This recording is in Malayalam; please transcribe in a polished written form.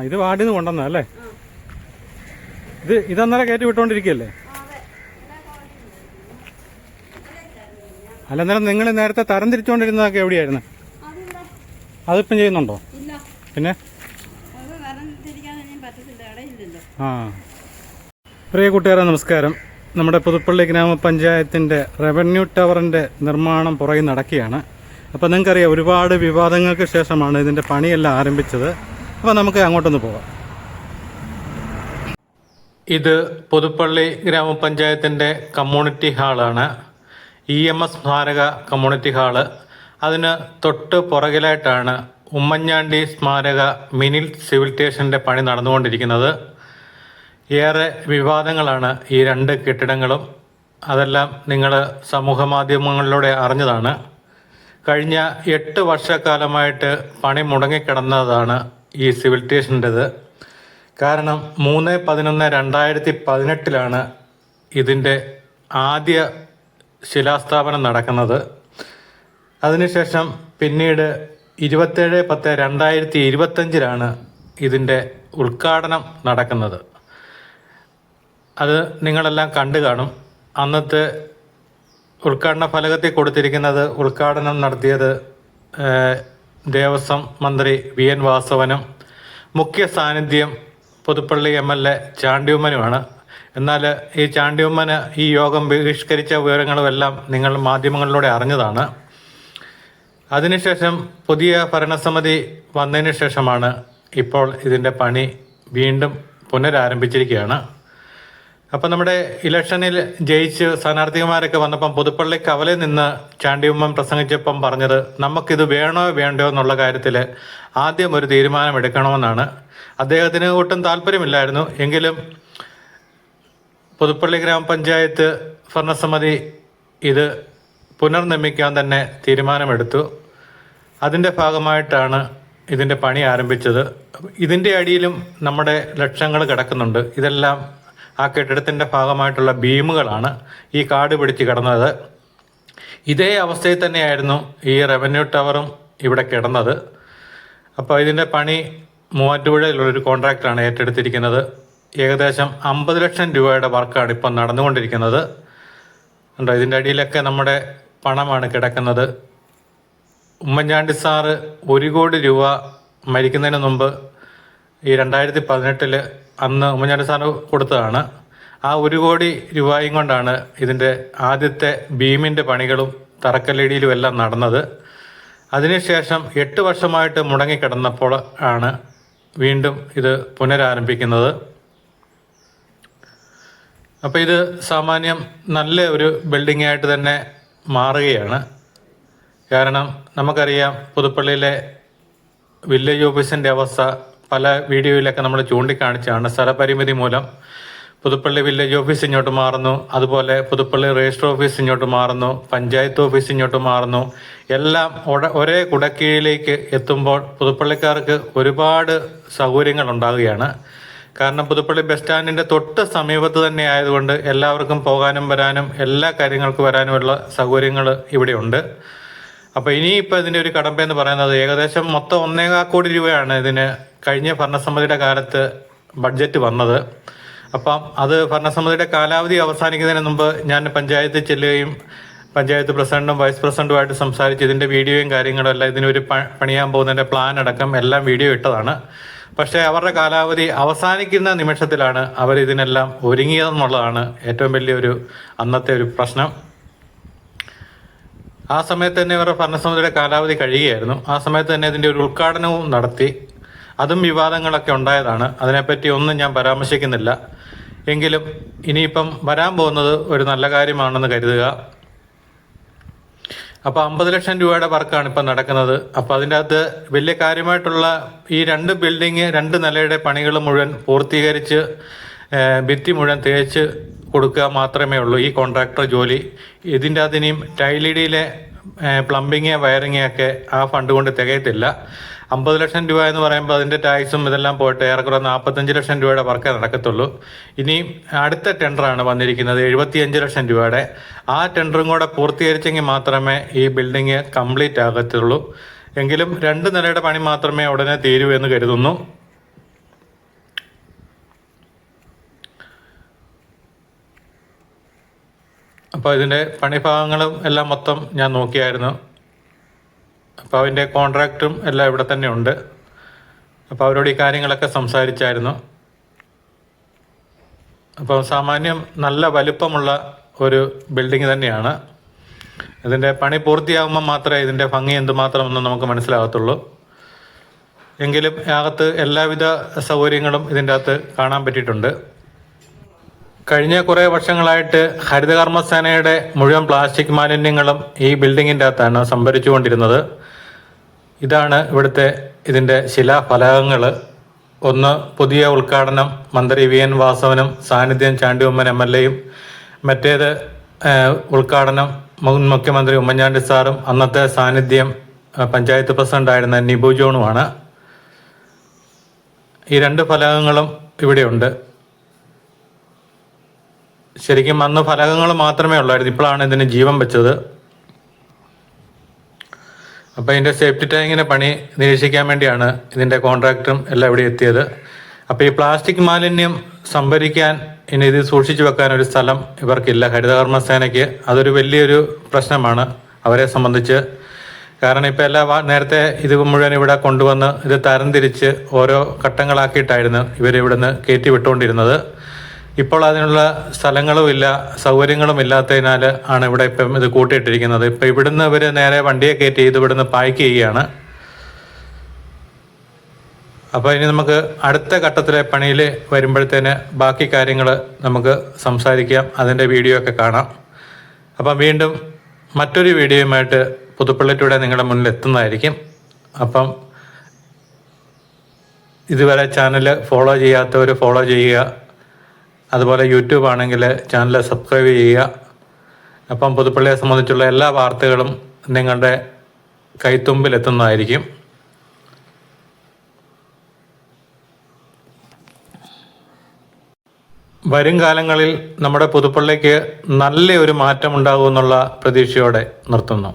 ഇത് വാർഡിൽ നിന്ന് കൊണ്ടുവന്നല്ലേ? ഇതന്നേരം കയറ്റി വിട്ടോണ്ടിരിക്കുകയല്ലേ? അല്ല, അന്നേരം നിങ്ങൾ നേരത്തെ തരം തിരിച്ചുകൊണ്ടിരുന്നതൊക്കെ എവിടെയായിരുന്നു? അതിപ്പം ചെയ്യുന്നുണ്ടോ? പിന്നെ പ്രിയ കൂട്ടുകാരെ നമസ്കാരം. നമ്മുടെ പുതുപ്പള്ളി ഗ്രാമപഞ്ചായത്തിൻ്റെ റവന്യൂ ടവറിൻ്റെ നിർമ്മാണം പുറകെ നടക്കുകയാണ്. അപ്പോൾ നിങ്ങൾക്കറിയാം, ഒരുപാട് വിവാദങ്ങൾക്ക് ശേഷമാണ് ഇതിൻ്റെ പണിയെല്ലാം ആരംഭിച്ചത്. അപ്പോൾ നമുക്ക് അങ്ങോട്ടൊന്ന് പോകാം. ഇത് പുതുപ്പള്ളി ഗ്രാമപഞ്ചായത്തിൻ്റെ കമ്മ്യൂണിറ്റി ഹാളാണ്. EMS സ്മാരക കമ്മ്യൂണിറ്റി ഹാള്. അതിന് തൊട്ട് പുറകിലായിട്ടാണ് ഉമ്മൻചാണ്ടി സ്മാരക മിനി സിവിൽ സ്റ്റേഷൻ്റെ പണി നടന്നുകൊണ്ടിരിക്കുന്നത്. ഏറെ വിവാദങ്ങളാണ് ഈ രണ്ട് കെട്ടിടങ്ങളും. അതെല്ലാം നിങ്ങൾ സമൂഹ മാധ്യമങ്ങളിലൂടെ അറിഞ്ഞതാണ്. കഴിഞ്ഞ 8 വർഷക്കാലമായിട്ട് പണി മുടങ്ങിക്കിടന്നതാണ് ഈ സിവിൽ സ്റ്റേഷൻ്റെത്. കാരണം 3/11/2018 ഇതിൻ്റെ ആദ്യ ശിലാസ്ഥാപനം നടക്കുന്നത്. അതിനുശേഷം പിന്നീട് 27/10/2025 ഇതിൻ്റെ ഉദ്ഘാടനം നടക്കുന്നത്. അത് നിങ്ങളെല്ലാം കണ്ടു കാണും. അന്നത്തെ ഉദ്ഘാടന ഫലകത്തിൽ കൊടുത്തിരിക്കുന്നത് ഉദ്ഘാടനം നടത്തിയത് ദേവസ്വം മന്ത്രി VN വാസവനും മുഖ്യ സാന്നിധ്യം പുതുപ്പള്ളി MLA ചാണ്ടിയുമ്മനുമാണ്. എന്നാൽ ഈ ചാണ്ടിയുമ്മന് ഈ യോഗം ബഹിഷ്കരിച്ച വിവരങ്ങളുമെല്ലാം നിങ്ങൾ മാധ്യമങ്ങളിലൂടെ അറിഞ്ഞതാണ്. അതിനുശേഷം പുതിയ ഭരണസമിതി വന്നതിന് ശേഷമാണ് ഇപ്പോൾ ഇതിൻ്റെ പണി വീണ്ടും പുനരാരംഭിച്ചിരിക്കുകയാണ്. അപ്പം നമ്മുടെ ഇലക്ഷനിൽ ജയിച്ച് സ്ഥാനാർത്ഥിമാരൊക്കെ വന്നപ്പം പുതുപ്പള്ളി കവലയിൽ നിന്ന് ചാണ്ടിയുമ്മൻ പ്രസംഗിച്ചപ്പം പറഞ്ഞത് നമുക്കിത് വേണോ വേണ്ടോ എന്നുള്ള കാര്യത്തിൽ ആദ്യം ഒരു തീരുമാനമെടുക്കണമെന്നാണ്. അദ്ദേഹത്തിന് ഒട്ടും താല്പര്യമില്ലായിരുന്നു. എങ്കിലും പുതുപ്പള്ളി ഗ്രാമപഞ്ചായത്ത് ഭരണസമിതി ഇത് പുനർനിർമ്മിക്കാൻ തന്നെ തീരുമാനമെടുത്തു. അതിൻ്റെ ഭാഗമായിട്ടാണ് ഇതിൻ്റെ പണി ആരംഭിച്ചത്. ഇതിൻ്റെ അടിയിലും നമ്മുടെ ലക്ഷങ്ങൾ കിടക്കുന്നുണ്ട്. ഇതെല്ലാം ആ കെട്ടിടത്തിൻ്റെ ഭാഗമായിട്ടുള്ള ബീമുകളാണ് ഈ കാട് പിടിച്ച് കിടന്നത്. ഇതേ അവസ്ഥയിൽ തന്നെയായിരുന്നു ഈ റവന്യൂ ടവറും ഇവിടെ കിടന്നത്. അപ്പോൾ ഇതിൻ്റെ പണി മൂവാറ്റുപുഴയിലുള്ളൊരു കോൺട്രാക്ടറാണ് ഏറ്റെടുത്തിരിക്കുന്നത്. ഏകദേശം 50 ലക്ഷം രൂപയുടെ വർക്കാണ് ഇപ്പം നടന്നുകൊണ്ടിരിക്കുന്നത്. ഉണ്ടോ, ഇതിൻ്റെ അടിയിലൊക്കെ നമ്മുടെ പണമാണ് കിടക്കുന്നത്. ഉമ്മൻചാണ്ടി സാറ് 1 കോടി രൂപ മരിക്കുന്നതിന് മുമ്പ് ഈ 2018 അന്ന് ഉമ്മൻചാണ്ടി സാറ് കൊടുത്തതാണ്. ആ 1 കോടി രൂപയും കൊണ്ടാണ് ഇതിൻ്റെ ആദ്യത്തെ ബീമിൻ്റെ പണികളും തറക്കല്ലിടിയിലും എല്ലാം നടന്നത്. അതിനുശേഷം 8 വർഷമായിട്ട് മുടങ്ങിക്കിടന്നപ്പോൾ ആണ് വീണ്ടും ഇത് പുനരാരംഭിക്കുന്നത്. അപ്പോൾ ഇത് സാമാന്യം നല്ല ഒരു ബിൽഡിംഗ് ആയിട്ട് തന്നെ മാറുകയാണ്. കാരണം നമുക്കറിയാം, പുതുപ്പള്ളിയിലെ വില്ലേജ് ഓഫീസിൻ്റെ അവസ്ഥ പല വീഡിയോയിലൊക്കെ നമ്മൾ ചൂണ്ടിക്കാണിച്ചാണ്. സ്ഥലപരിമിതി മൂലം പുതുപ്പള്ളി വില്ലേജ് ഓഫീസ് ഇങ്ങോട്ട് മാറുന്നു, അതുപോലെ പുതുപ്പള്ളി രജിസ്റ്റർ ഓഫീസ് ഇങ്ങോട്ട് മാറുന്നു, പഞ്ചായത്ത് ഓഫീസ് ഇങ്ങോട്ട് മാറുന്നു. എല്ലാം ഒരേ കുടക്കീഴിലേക്ക് എത്തുമ്പോൾ പുതുപ്പള്ളിക്കാർക്ക് ഒരുപാട് സൗകര്യങ്ങൾ ഉണ്ടാകുകയാണ്. കാരണം പുതുപ്പള്ളി ബസ് സ്റ്റാൻഡിൻ്റെ തൊട്ട് സമീപത്ത് തന്നെ ആയതുകൊണ്ട് എല്ലാവർക്കും പോകാനും വരാനും എല്ലാ കാര്യങ്ങൾക്കും വരാനുമുള്ള സൗകര്യങ്ങൾ ഇവിടെയുണ്ട്. അപ്പോൾ ഇനിയിപ്പോൾ ഇതിൻ്റെ ഒരു കടമ്പയെന്ന് പറയുന്നത് ഏകദേശം മൊത്തം 1.25 കോടി രൂപയാണ് ഇതിന് കഴിഞ്ഞ ഭരണസമിതിയുടെ കാലത്ത് ബഡ്ജറ്റ് വന്നത്. അപ്പം അത് ഭരണസമിതിയുടെ കാലാവധി അവസാനിക്കുന്നതിന് മുമ്പ് ഞാൻ പഞ്ചായത്തിൽ ചെല്ലുകയും പഞ്ചായത്ത് പ്രസിഡന്റും വൈസ് പ്രസിഡന്റുമായിട്ട് സംസാരിച്ച് ഇതിൻ്റെ വീഡിയോയും കാര്യങ്ങളും എല്ലാം ഇതിനൊരു പണിയാൻ പോകുന്നതിൻ്റെ പ്ലാൻ അടക്കം എല്ലാം വീഡിയോ ഇട്ടതാണ്. പക്ഷേ അവരുടെ കാലാവധി അവസാനിക്കുന്ന നിമിഷത്തിലാണ് അവർ ഇതിനെല്ലാം ഒരുങ്ങിയതെന്നുള്ളതാണ് ഏറ്റവും വലിയൊരു അന്നത്തെ ഒരു പ്രശ്നം. ആ സമയത്ത് തന്നെ അവരുടെ ഭരണസമിതിയുടെ കാലാവധി കഴിയുകയായിരുന്നു. ആ സമയത്ത് തന്നെ ഇതിൻ്റെ ഒരു ഉദ്ഘാടനവും നടത്തി. അതും വിവാദങ്ങളൊക്കെ ഉണ്ടായതാണ്. അതിനെപ്പറ്റി ഒന്നും ഞാൻ പരാമർശിക്കുന്നില്ല. എങ്കിലും ഇനിയിപ്പം വരാൻ പോകുന്നത് ഒരു നല്ല കാര്യമാണെന്ന് കരുതുക. അപ്പോൾ 50 ലക്ഷം രൂപയുടെ വർക്കാണ് ഇപ്പം നടക്കുന്നത്. അപ്പോൾ അതിൻ്റെ അകത്ത് വലിയ കാര്യമായിട്ടുള്ള ഈ 2 ബിൽഡിങ് 2 നിലയുടെ പണികൾ മുഴുവൻ പൂർത്തീകരിച്ച് ഭിത്തി മുഴുവൻ തേച്ച് കൊടുക്കുക മാത്രമേ ഉള്ളൂ ഈ കോൺട്രാക്ടർ ജോലി. ഇതിൻ്റെ അകത്ത് ഇനിയും ടൈലിഡിയിലെ പ്ലംബിങ് വയറിങ് ഒക്കെ ആ ഫണ്ട് കൊണ്ട് തികയത്തില്ല. 50 ലക്ഷം രൂപ എന്ന് പറയുമ്പോൾ അതിൻ്റെ ടാക്സും ഇതെല്ലാം പോയിട്ട് ഏറെക്കുറെ 45 ലക്ഷം രൂപയുടെ വർക്കേ നടക്കത്തുള്ളൂ. ഇനിയും അടുത്ത ടെൻഡറാണ് വന്നിരിക്കുന്നത് 75 ലക്ഷം രൂപയുടെ. ആ ടെൻഡറും കൂടെ പൂർത്തീകരിച്ചെങ്കിൽ മാത്രമേ ഈ ബിൽഡിങ് കംപ്ലീറ്റ് ആകത്തുള്ളൂ. എങ്കിലും 2 നിലയുടെ പണി മാത്രമേ ഉടനെ തീരൂ എന്ന് കരുതുന്നു. അപ്പോൾ ഇതിൻ്റെ പണിഭാഗങ്ങളും എല്ലാം മൊത്തം ഞാൻ നോക്കിയായിരുന്നു. അപ്പോൾ അതിൻ്റെ കോൺട്രാക്റ്റും എല്ലാം ഇവിടെ തന്നെ ഉണ്ട്. അപ്പോൾ അവരോട് ഈ കാര്യങ്ങളൊക്കെ സംസാരിച്ചായിരുന്നു. അപ്പോൾ സാമാന്യം നല്ല വലിപ്പമുള്ള ഒരു ബിൽഡിംഗ് തന്നെയാണ്. ഇതിൻ്റെ പണി പൂർത്തിയാകുമ്പോൾ മാത്രമേ ഇതിൻ്റെ ഭംഗി എന്തുമാത്രമെന്ന് നമുക്ക് മനസ്സിലാകത്തുള്ളൂ. എങ്കിലും അകത്ത് എല്ലാവിധ സൗകര്യങ്ങളും ഇതിൻ്റെ അകത്ത് കാണാൻ പറ്റിയിട്ടുണ്ട്. കഴിഞ്ഞ കുറേ വർഷങ്ങളായിട്ട് ഹരിതകർമ്മസേനയുടെ മുഴുവൻ പ്ലാസ്റ്റിക് മാലിന്യങ്ങളും ഈ ബിൽഡിങ്ങിൻ്റെ അകത്താണ് സംഭരിച്ചുകൊണ്ടിരുന്നത്. ഇതാണ് ഇതിൻ്റെ ശിലാഫലകങ്ങൾ. ഒന്ന് പുതിയ ഉദ്ഘാടനം മന്ത്രി VN വാസവനും സാന്നിധ്യം ചാണ്ടി ഉമ്മൻ MLA യും, മറ്റേത് ഉദ്ഘാടനം മുൻ മുഖ്യമന്ത്രി ഉമ്മൻചാണ്ടി സാറും അന്നത്തെ സാന്നിധ്യം പഞ്ചായത്ത് പ്രസിഡന്റായിരുന്ന നിബു ജോണുമാണ്. ഈ 2 ഫലകങ്ങളും ഇവിടെയുണ്ട്. ശരിക്കും അന്ന് ഫലകങ്ങൾ മാത്രമേ ഉള്ളായിരുന്നു. ഇപ്പോഴാണ് ഇതിന് ജീവൻ വെച്ചത്. അപ്പോൾ ഇതിൻ്റെ സേഫ്റ്റി ടാങ്കിൻ്റെ പണി നിരീക്ഷിക്കാൻ വേണ്ടിയാണ് ഇതിൻ്റെ കോൺട്രാക്ടറും എല്ലാം ഇവിടെ എത്തിയത്. അപ്പോൾ ഈ പ്ലാസ്റ്റിക് മാലിന്യം സംഭരിക്കാൻ ഇനി ഇത് സൂക്ഷിച്ചു വെക്കാൻ ഒരു സ്ഥലം ഇവർക്കില്ല ഹരിതകർമ്മസേനയ്ക്ക്. അതൊരു വലിയൊരു പ്രശ്നമാണ് അവരെ സംബന്ധിച്ച്. കാരണം ഇപ്പോൾ നേരത്തെ ഇത് മുഴുവൻ ഇവിടെ കൊണ്ടുവന്ന് ഇത് തരംതിരിച്ച് ഓരോ ഘട്ടങ്ങളാക്കിയിട്ടായിരുന്നു ഇവരിവിടുന്ന് കയറ്റി വിട്ടുകൊണ്ടിരുന്നത്. ഇപ്പോൾ അതിനുള്ള സ്ഥലങ്ങളും ഇല്ല, സൗകര്യങ്ങളും ഇല്ലാത്തതിനാൽ ആണ് ഇവിടെ ഇപ്പം ഇത് കൂട്ടിയിട്ടിരിക്കുന്നത്. ഇപ്പം ഇവിടുന്ന് ഇവർ നേരെ വണ്ടിയെ കയറ്റി ഇത് ഇവിടുന്ന് പാക്ക് ചെയ്യുകയാണ്. അപ്പോൾ ഇനി നമുക്ക് അടുത്ത ഘട്ടത്തിലെ പണിയിൽ വരുമ്പോഴത്തേന് ബാക്കി കാര്യങ്ങൾ നമുക്ക് സംസാരിക്കാം, അതിൻ്റെ വീഡിയോ ഒക്കെ കാണാം. അപ്പം വീണ്ടും മറ്റൊരു വീഡിയോയുമായിട്ട് പുതുപ്പള്ളി ടുഡേ നിങ്ങളുടെ മുന്നിൽ എത്തുന്നതായിരിക്കും. അപ്പം ഇതുവരെ ചാനൽ ഫോളോ ചെയ്യാത്തവർ ഫോളോ ചെയ്യുക. അതുപോലെ യൂട്യൂബ് ആണെങ്കിൽ ചാനൽ സബ്സ്ക്രൈബ് ചെയ്യുക. അപ്പം പുതുപ്പള്ളിയെ സംബന്ധിച്ചുള്ള എല്ലാ വാർത്തകളും നിങ്ങളുടെ കൈത്തുമ്പിൽ എത്തുന്നതായിരിക്കും. വരും കാലങ്ങളിൽ നമ്മുടെ പുതുപ്പള്ളിക്ക് നല്ലൊരു മാറ്റം ഉണ്ടാകുമെന്നുള്ള പ്രതീക്ഷയോടെ നിർത്തുന്നു.